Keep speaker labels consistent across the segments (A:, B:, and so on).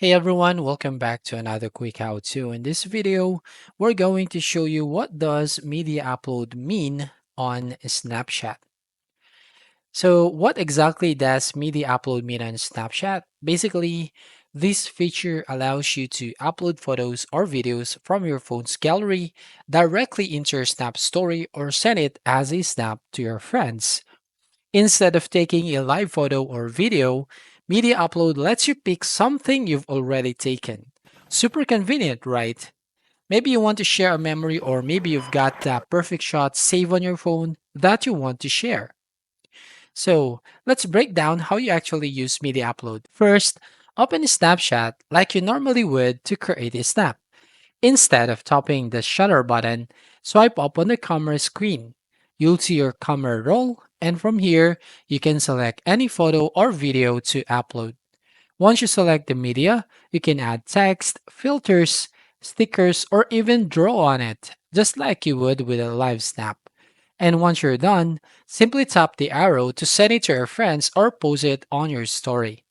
A: Hey everyone, welcome back to another quick how-to. In this video, we're going to show you what does media upload mean on Snapchat. So what exactly does media upload mean on Snapchat? Basically, this feature allows you to upload photos or videos from your phone's gallery directly into your Snap story or send it as a snap to your friends. Instead of taking a live photo or video, Media Upload lets you pick something you've already taken. Super convenient, right? Maybe you want to share a memory, or maybe you've got that perfect shot saved on your phone that you want to share. So, let's break down how you actually use Media Upload. First, open Snapchat like you normally would to create a snap. Instead of tapping the shutter button, swipe up on the camera screen. You'll see your camera roll, and from here, you can select any photo or video to upload. Once you select the media, you can add text, filters, stickers, or even draw on it, just like you would with a live snap. And once you're done, simply tap the arrow to send it to your friends or post it on your story.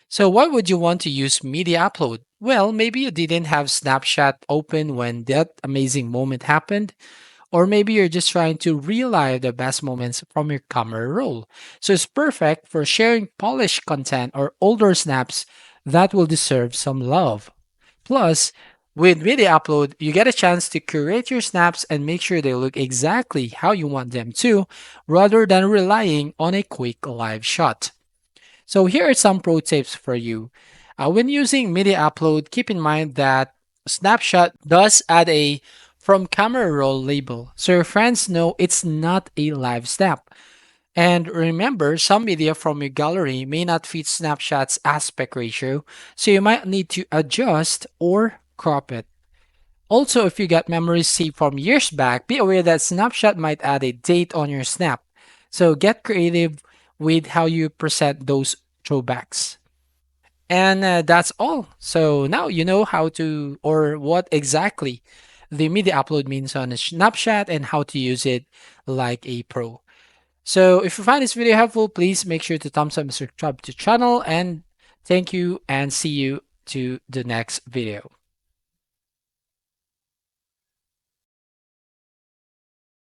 A: So, why would you want to use Media Upload? Well, maybe you didn't have Snapchat open when that amazing moment happened, or maybe you're just trying to relive the best moments from your camera roll. So, it's perfect for sharing polished content or older snaps that will deserve some love. Plus, with Media Upload, you get a chance to curate your snaps and make sure they look exactly how you want them to, rather than relying on a quick live shot. So here are some pro tips for you. When using Media Upload, keep in mind that Snapshot does add a from camera roll label, so your friends know it's not a live snap. And remember, some media from your gallery may not fit Snapchat's aspect ratio, so you might need to adjust or crop it. Also, if you got memories saved from years back, be aware that Snapchat might add a date on your snap. So get creative with how you present those throwbacks. And that's all. So now you know how to, or what exactly the media upload means on a Snapchat and how to use it like a pro. So if you find this video helpful, please make sure to thumbs up and subscribe to the channel. And thank you and see you to the next video.